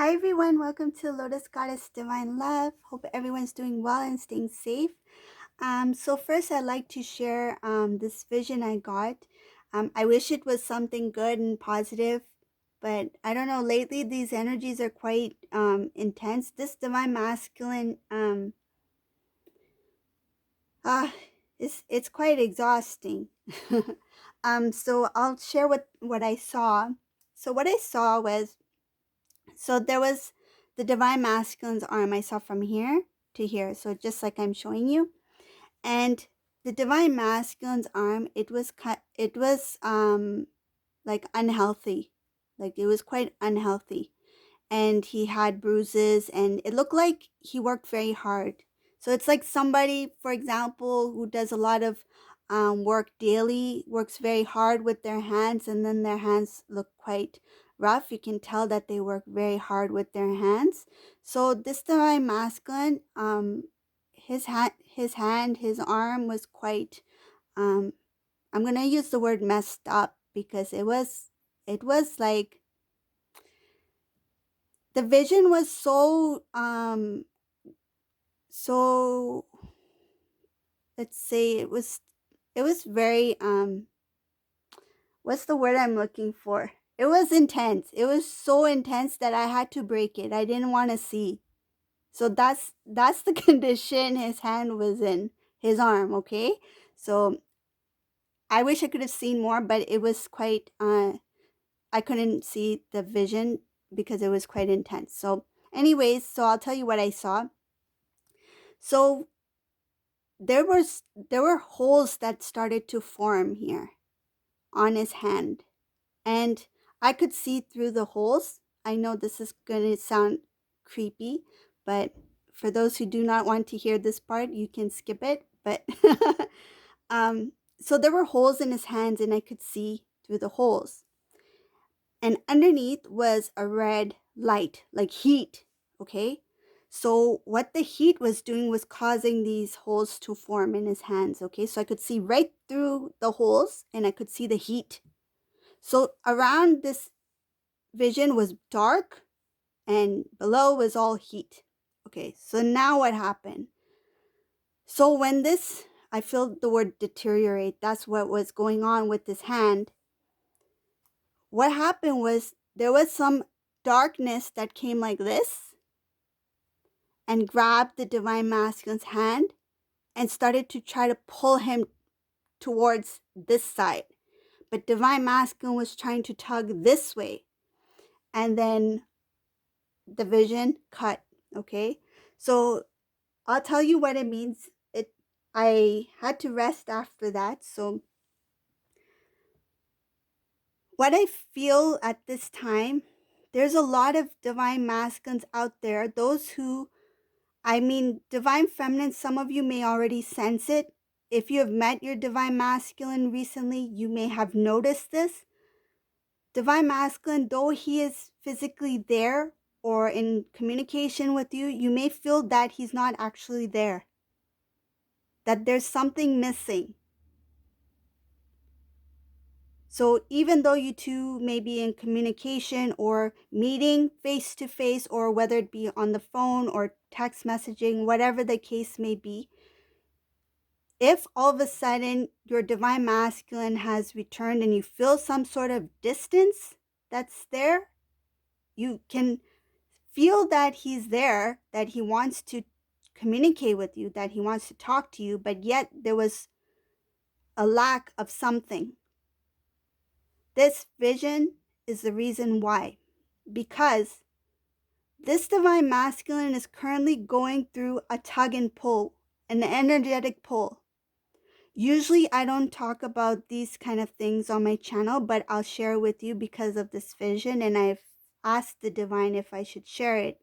Hi everyone, welcome to Lotus Goddess Divine Love. Hope everyone's doing well and staying safe. So first I'd like to share this vision I got. I wish it was something good and positive, but I don't know, lately these energies are quite intense. This divine masculine uh it's quite exhausting. So I'll share what I saw. So what I saw was, so there was the divine masculine's arm I saw from here to here. So just like I'm showing you. And the divine masculine's arm, it was like unhealthy. Like it was quite unhealthy. And he had bruises and it looked like he worked very hard. So it's like somebody, for example, who does a lot of work daily, works very hard with their hands, and then their hands look quite rough. You can tell that they work very hard with their hands. So this divine masculine, his arm was quite, I'm gonna use the word messed up because it was like the vision was so let's say it was very what's the word I'm looking for? It was intense. It was so intense that I had to break it. I didn't want to see. So that's the condition his hand was in, his arm, okay? So I wish I could have seen more, but it was quite I couldn't see the vision because it was quite intense. So anyways, so I'll tell you what I saw. So there were holes that started to form here on his hand, and I could see through the holes. I know this is going to sound creepy, but for those who do not want to hear this part, you can skip it. But so there were holes in his hands and I could see through the holes, and underneath was a red light, like heat. Okay, so what the heat was doing was causing these holes to form in his hands. Okay, so I could see right through the holes and I could see the heat. So around this vision was dark and below was all heat. Okay, so now what happened? So when this, I feel the word deteriorate, that's what was going on with this hand. What happened was there was some darkness that came like this and grabbed the divine masculine's hand and started to try to pull him towards this side. But divine masculine was trying to tug this way. And then the vision cut. Okay. So I'll tell you what it means. I had to rest after that. So what I feel at this time, there's a lot of divine masculines out there. Those who, divine feminine, some of you may already sense it. If you have met your divine masculine recently, you may have noticed this. Divine masculine, though he is physically there or in communication with you, you may feel that he's not actually there, that there's something missing. So even though you two may be in communication or meeting face to face, or whether it be on the phone or text messaging, whatever the case may be, if all of a sudden your divine masculine has returned and you feel some sort of distance that's there, you can feel that he's there, that he wants to communicate with you, that he wants to talk to you, but yet there was a lack of something. This vision is the reason why. Because this divine masculine is currently going through a tug and pull, an energetic pull. Usually I don't talk about these kind of things on my channel, but I'll share with you because of this vision, and I've asked the divine if I should share it.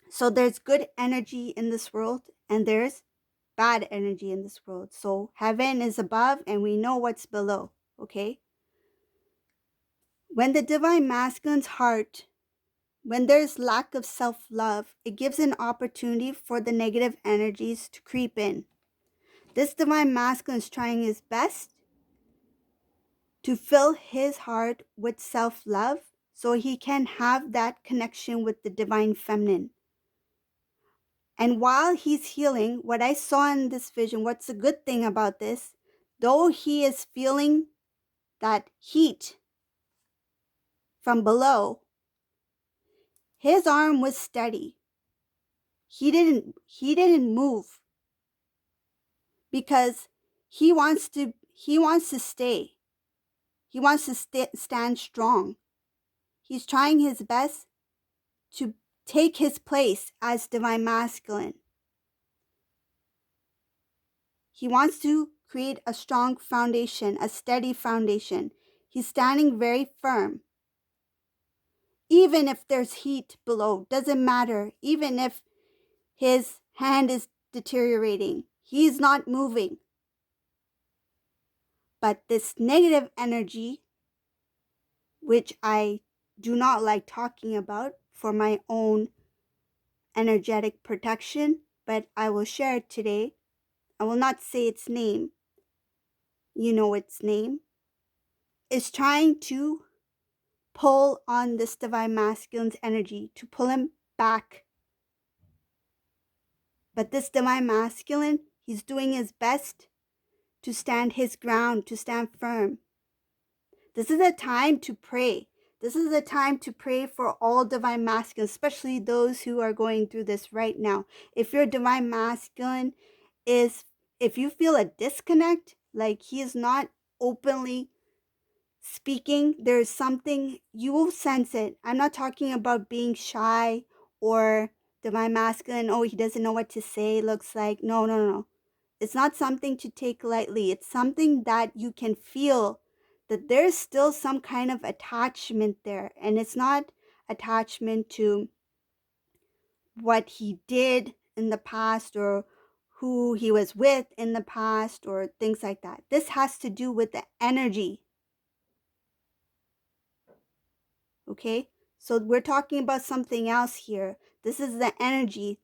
So there's good energy in this world and there's bad energy in this world. So heaven is above and we know what's below, okay? When the divine masculine's heart, when there's lack of self-love, it gives an opportunity for the negative energies to creep in. This divine masculine is trying his best to fill his heart with self-love so he can have that connection with the divine feminine. And while he's healing, what I saw in this vision, what's a good thing about this, though he is feeling that heat from below, his arm was steady. He didn't move because he wants to stay. He wants to stand strong. He's trying his best to take his place as divine masculine. He wants to create a strong foundation, a steady foundation. He's standing very firm. Even if there's heat below, doesn't matter. Even if his hand is deteriorating, he's not moving. But this negative energy, which I do not like talking about for my own energetic protection, but I will share it today. I will not say its name. You know its name. Is trying to pull on this divine masculine's energy, to pull him back. But this divine masculine, he's doing his best to stand his ground, to stand firm. This is a time to pray. This is a time to pray for all divine masculine, especially those who are going through this right now. If your divine masculine if you feel a disconnect, like he is not openly speaking, there's something, you will sense it. I'm not talking about being shy or divine masculine, oh, he doesn't know what to say, looks like. No. It's not something to take lightly. It's something that you can feel that there's still some kind of attachment there. And it's not attachment to what he did in the past or who he was with in the past or things like that. This has to do with the energy. Okay? So we're talking about something else here. This is the energy.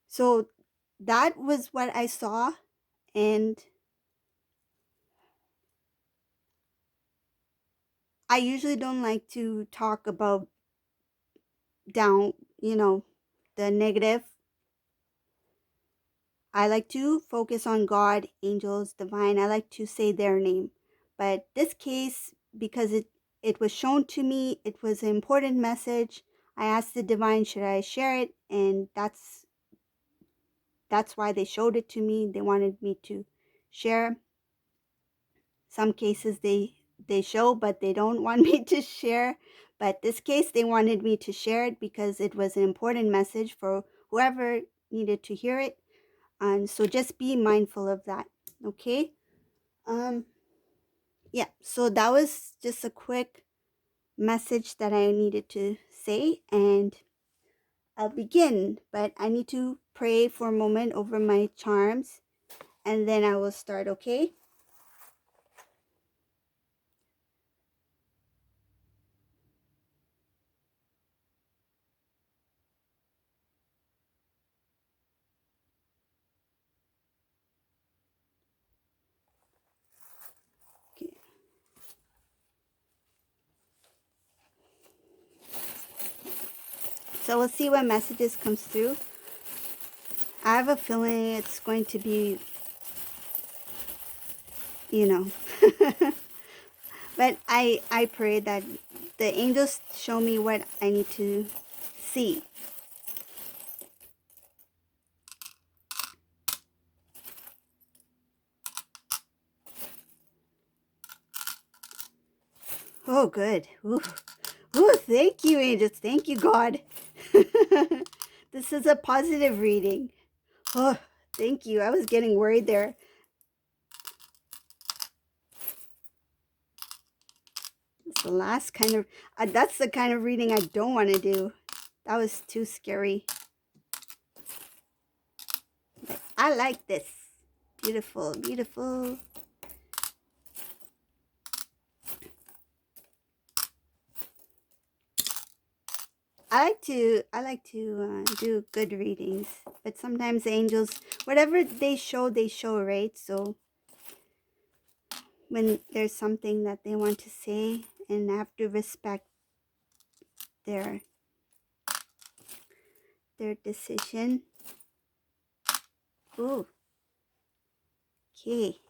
So that was what I saw, and I usually don't like to talk about down, the negative. I like to focus on God, angels, divine. I like to say their name. But this case, because it was shown to me, it was an important message. I asked the divine, should I share it? And that's why they showed it to me. They wanted me to share. Some cases they show, but they don't want me to share. But this case, they wanted me to share it because it was an important message for whoever needed to hear it. And so just be mindful of that. Okay. Yeah, so that was just a quick message that I needed to say, and I'll begin, but I need to pray for a moment over my charms, and then I will start. Okay. Okay. So we'll see what messages comes through. I have a feeling it's going to be, but I pray that the angels show me what I need to see. Oh, good. Ooh, thank you, angels. Thank you, God. This is a positive reading. Oh, thank you. I was getting worried there. It's the last kind of, that's the kind of reading I don't want to do. That was too scary. But I like this. Beautiful, beautiful. I like to do good readings, but sometimes the angels, whatever they show, right? So when there's something that they want to say, and I have to respect their decision. Ooh, okay.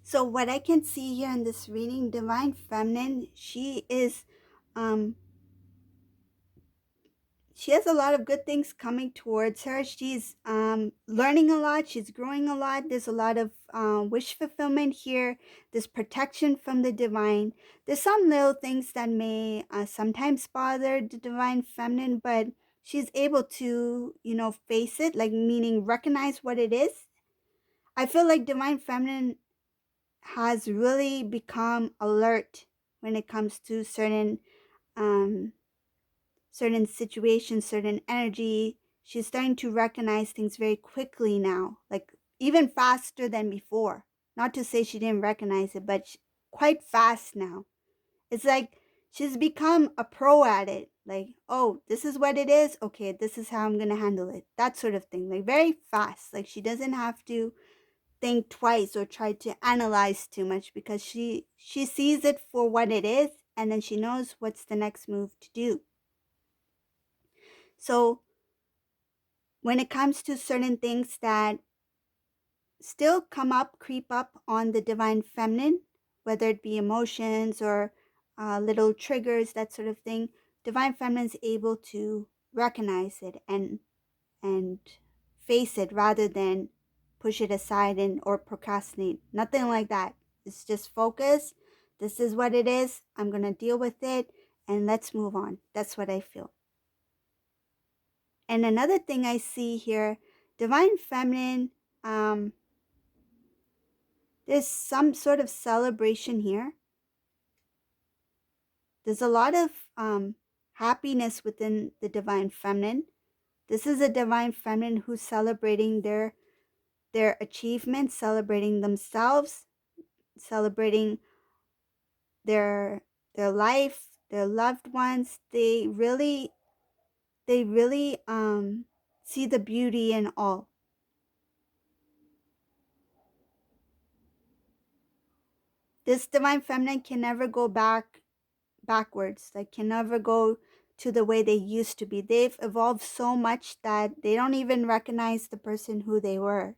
So what I can see here in this reading, Divine Feminine, um she has a lot of good things coming towards her. She's learning a lot. She's growing a lot. There's a lot of wish fulfillment here. There's protection from the divine. There's some little things that may sometimes bother the Divine Feminine, but she's able to, face it, like meaning recognize what it is. I feel like Divine Feminine has really become alert when it comes to um, certain situations, certain energy. She's starting to recognize things very quickly now, like even faster than before. Not to say she didn't recognize it, but quite fast now. It's like she's become a pro at it. Like, oh, this is what it is. Okay, this is how I'm going to handle it. That sort of thing. Like, very fast. Like, she doesn't have to think twice or try to analyze too much, because she sees it for what it is, and then she knows what's the next move to do. So when it comes to certain things that still creep up on the Divine Feminine, whether it be emotions or little triggers, that sort of thing, Divine Feminine is able to recognize it and face it rather than push it aside or procrastinate. Nothing like that. It's just focus. This is what it is. I'm going to deal with it, and let's move on. That's what I feel. And another thing I see here, Divine Feminine, there's some sort of celebration here. There's a lot of happiness within the Divine Feminine. This is a Divine Feminine who's celebrating their achievements, celebrating themselves, celebrating their life, their loved ones. They really see the beauty in all. This Divine Feminine can never go backwards. Like, can never go to the way they used to be. They've evolved so much that they don't even recognize the person who they were.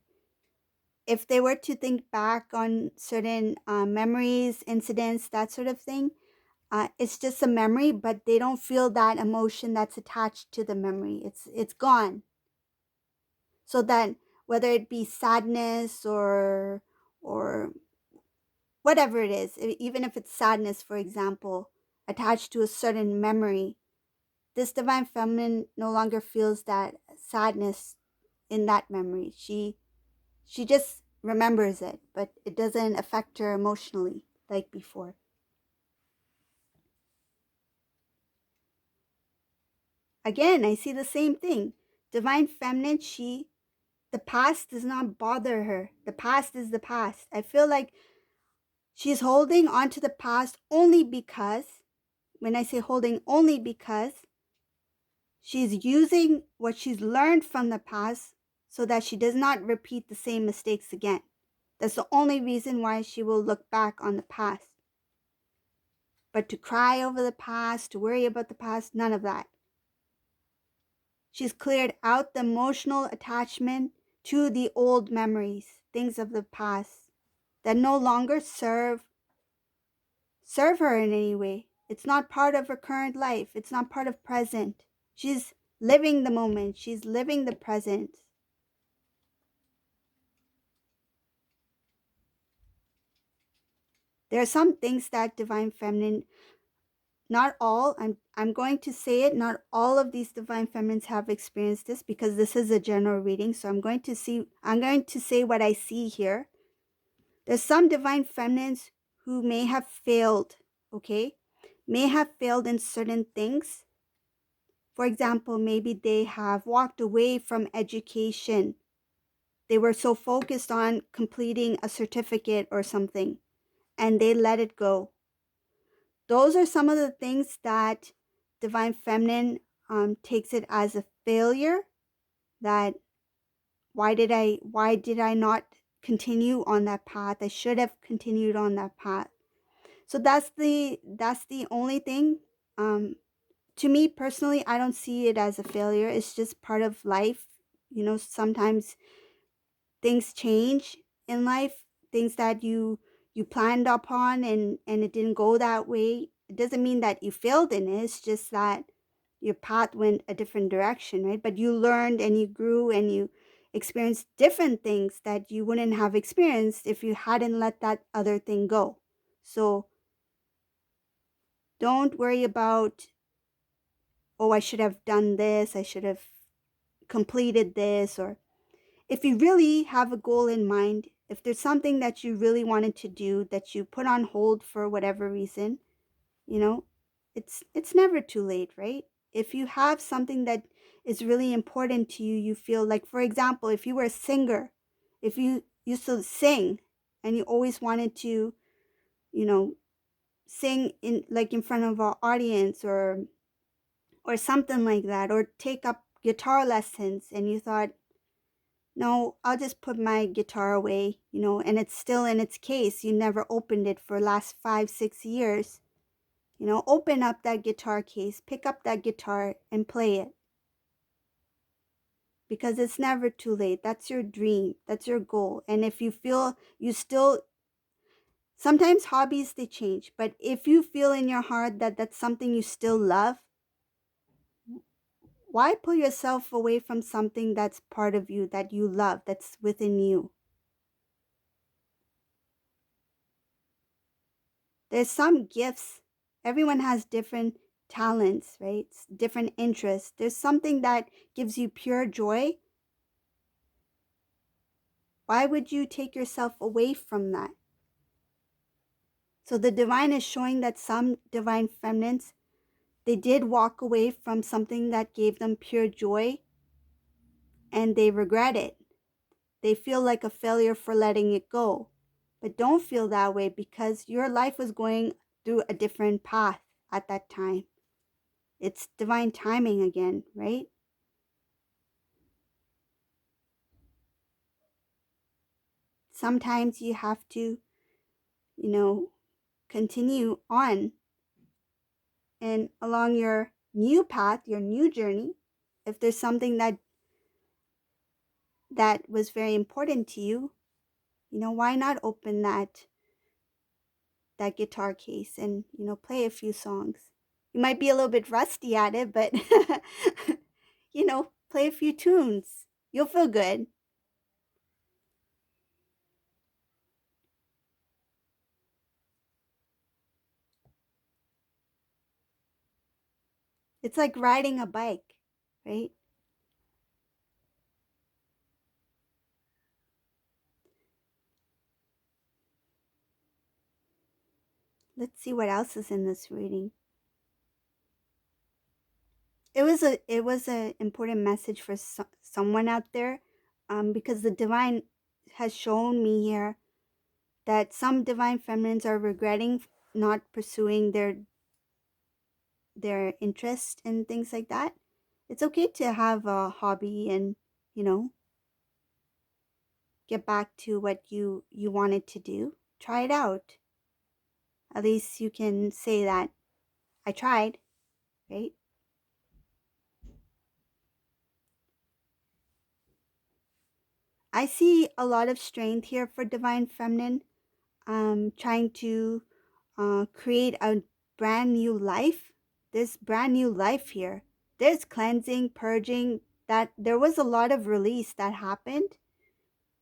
If they were to think back on certain memories, incidents, that sort of thing, it's just a memory, but they don't feel that emotion that's attached to the memory. It's gone. So that whether it be sadness or whatever it is, even if it's sadness, for example, attached to a certain memory, this Divine Feminine no longer feels that sadness in that memory. She just remembers it, but it doesn't affect her emotionally like before. Again, I see the same thing. Divine Feminine, the past does not bother her. The past is the past. I feel like she's holding on to the past only because, when I say holding, only because she's using what she's learned from the past so that she does not repeat the same mistakes again. That's the only reason why she will look back on the past. But to cry over the past, to worry about the past, none of that. She's cleared out the emotional attachment to the old memories, things of the past that no longer serve her in any way. It's not part of her current life. It's not part of present. She's living the moment. She's living the present. There are some things that Divine Feminine, not all, I'm going to say it, not all of these Divine Feminines have experienced this, because this is a general reading. So I'm going to say what I see here. There's some Divine Feminines who may have failed, okay? May have failed in certain things. For example, maybe they have walked away from education. They were so focused on completing a certificate or something, and they let it go. Those are some of the things that Divine Feminine takes it as a failure. That why did I not continue on that path? I should have continued on that path. So that's the only thing. Um, to me personally, I don't see it as a failure. It's just part of life. Sometimes things change in life, things that you planned upon, and it didn't go that way. It doesn't mean that you failed in it. It's just that your path went a different direction, right? But you learned and you grew and you experienced different things that you wouldn't have experienced if you hadn't let that other thing go. So don't worry about, oh, I should have done this, I should have completed this. Or if you really have a goal in mind, if there's something that you really wanted to do that you put on hold for whatever reason, you know, it's never too late, right? If you have something that is really important to you, you feel like, for example, if you were a singer, if you used to sing and you always wanted to, you know, sing in like in front of an audience or something like that, or take up guitar lessons, and you thought, no, I'll just put my guitar away, and it's still in its case. You never opened it for last 5, 6 years. Open up that guitar case, pick up that guitar and play it, because it's never too late. That's your dream. That's your goal. And if you feel you still, sometimes hobbies, they change, but if you feel in your heart that that's something you still love, why pull yourself away from something that's part of you, that you love, that's within you? There's some gifts. Everyone has different talents, right? Different interests. There's something that gives you pure joy. Why would you take yourself away from that? So the divine is showing that some divine feminines, they did walk away from something that gave them pure joy, and they regret it. They feel like a failure for letting it go. But don't feel that way, because your life was going through a different path at that time. It's divine timing again, right? Sometimes you have to, you know, continue on and along your new path, your new journey. If there's something that was very important to you, why not open that guitar case and, play a few songs. You might be a little bit rusty at it, but play a few tunes. You'll feel good. It's like riding a bike, right? Let's see what else is in this reading. It was a important message for someone out there, because the divine has shown me here that some divine feminines are regretting not pursuing their interest and things like that. It's okay to have a hobby and, you know, get back to what you wanted to do. Try it out. At least you can say that I tried, right? I see a lot of strength here for divine feminine, trying to create a brand new life. This brand new life here. There's cleansing, purging. That there was a lot of release that happened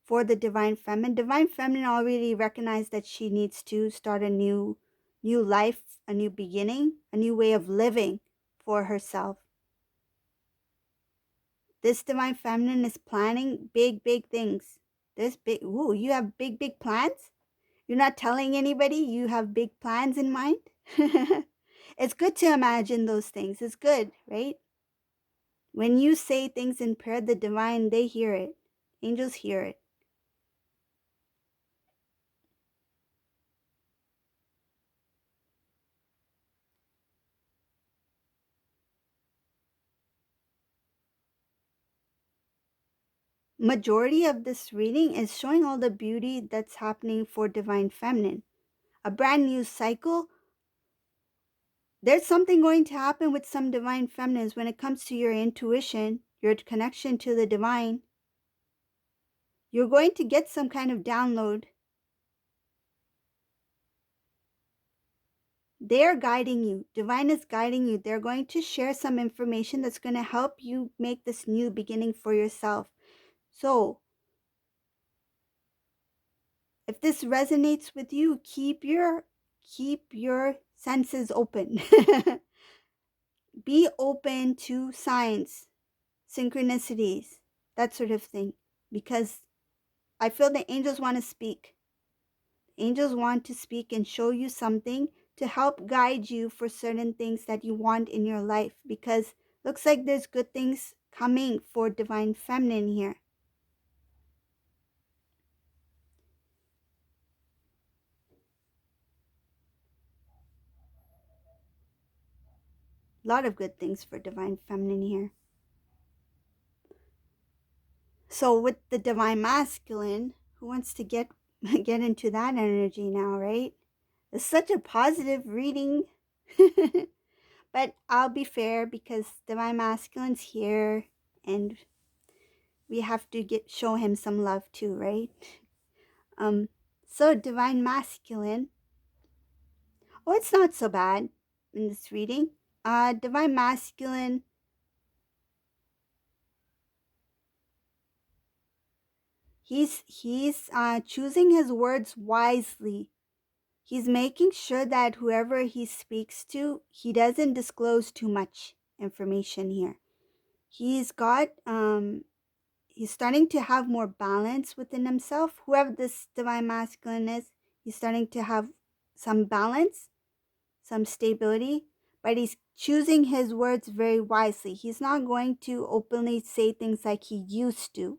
for the divine feminine. Divine feminine already recognized that she needs to start a new life, a new beginning, a new way of living for herself. This divine feminine is planning big things. You have big plans? You're not telling anybody you have big plans in mind? It's good to imagine those things. It's good, right? When you say things in prayer, the divine, they hear it. Angels hear it. Majority of this reading is showing all the beauty that's happening for divine feminine. A brand new cycle. There's something going to happen with some divine feminines when it comes to your intuition, your connection to the divine. You're going to get some kind of download. They're guiding you. Divine is guiding you. They're going to share some information that's going to help you make this new beginning for yourself. So, if this resonates with you, keep your senses open. Be open to signs, synchronicities, that sort of thing, because I feel the angels want to speak. Angels want to speak and show you something to help guide you for certain things that you want in your life, because looks like there's good things coming for divine feminine here. A lot of good things for divine feminine here. So with the divine masculine, who wants to get into that energy now, right? It's such a positive reading. But I'll be fair because divine masculine's here and we have to show him some love too, right? So divine masculine. Oh, it's not so bad in this reading. Divine masculine, he's choosing his words wisely. He's making sure that whoever he speaks to, he doesn't disclose too much information here. He's got he's starting to have more balance within himself. Whoever this divine masculine is, he's starting to have some balance, some stability, but he's choosing his words very wisely. He's not going to openly say things like he used to.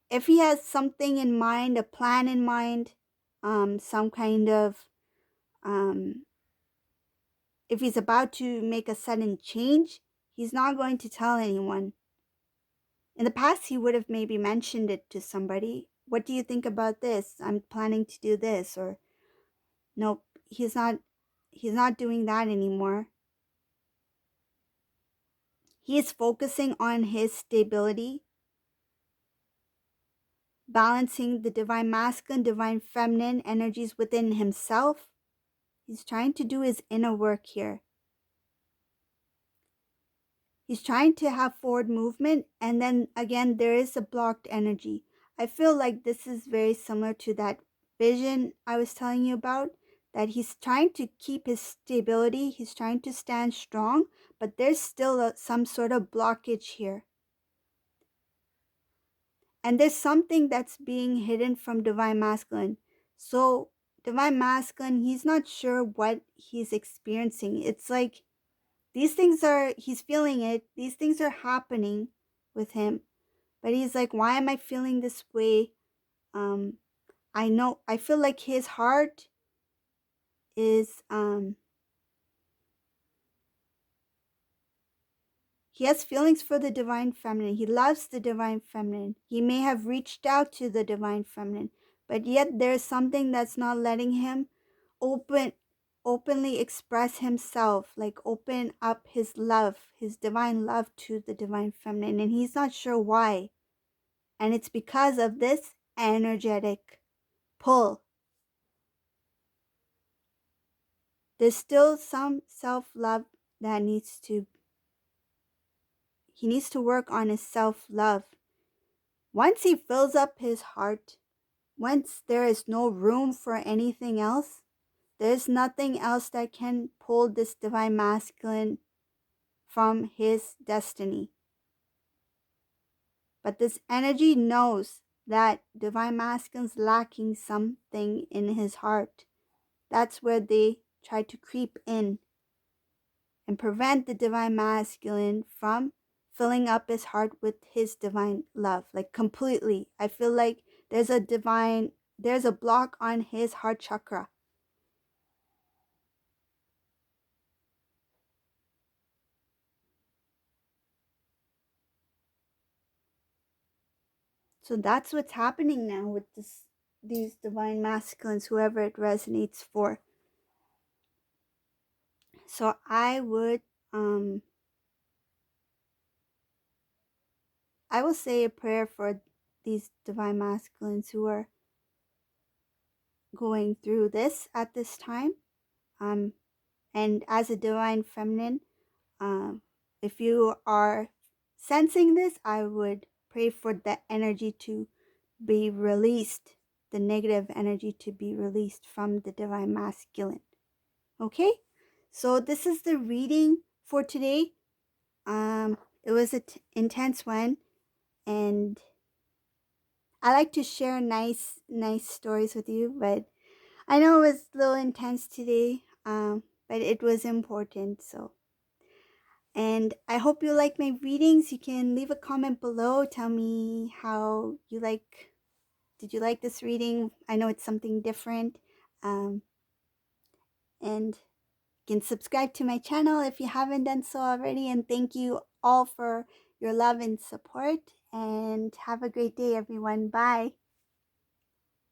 If he has something in mind, a plan in mind, some kind of, if he's about to make a sudden change, he's not going to tell anyone. In the past, he would have maybe mentioned it to somebody. What do you think about this? I'm planning to do this. Or nope, he's not doing that anymore. He is focusing on his stability, balancing the divine masculine, divine feminine energies within himself. He's trying to do his inner work here. He's trying to have forward movement, and then again, there is a blocked energy. I feel like this is very similar to that vision I was telling you about, that he's trying to keep his stability, he's trying to stand strong, but there's still some sort of blockage here. And there's something that's being hidden from divine masculine. So divine masculine, he's not sure what he's experiencing. It's like these things he's feeling it. These things are happening with him. But he's like, why am I feeling this way? I feel like his heart is, he has feelings for the divine feminine. He loves the divine feminine. He may have reached out to the divine feminine, but yet there's something that's not letting him openly express himself, like open up his love, his divine love to the divine feminine, and he's not sure why. And it's because of this energetic pull. There's still some self-love that he needs to work on his self-love. Once he fills up his heart, once there is no room for anything else, there's nothing else that can pull this divine masculine from his destiny. But this energy knows that divine masculine's lacking something in his heart. That's where they try to creep in and prevent the divine masculine from filling up his heart with his divine love, like completely. I feel like there's a block on his heart chakra. So that's what's happening now with these divine masculines, whoever it resonates for. So um I will say a prayer for these divine masculines who are going through this at this time. Um and as a divine feminine, um if you are sensing this, I would pray for the energy to be released, the negative energy to be released from the divine masculine. Okay? So this is the reading for today. It was an intense one, and I like to share nice stories with you, but I know it was a little intense today, but it was important. So, and I hope you like my readings. You can leave a comment below. Tell me how you like. Did you like this reading? I know it's something different. Um, and you can subscribe to my channel if you haven't done so already. And thank you all for your love and support. And have a great day, everyone. Bye.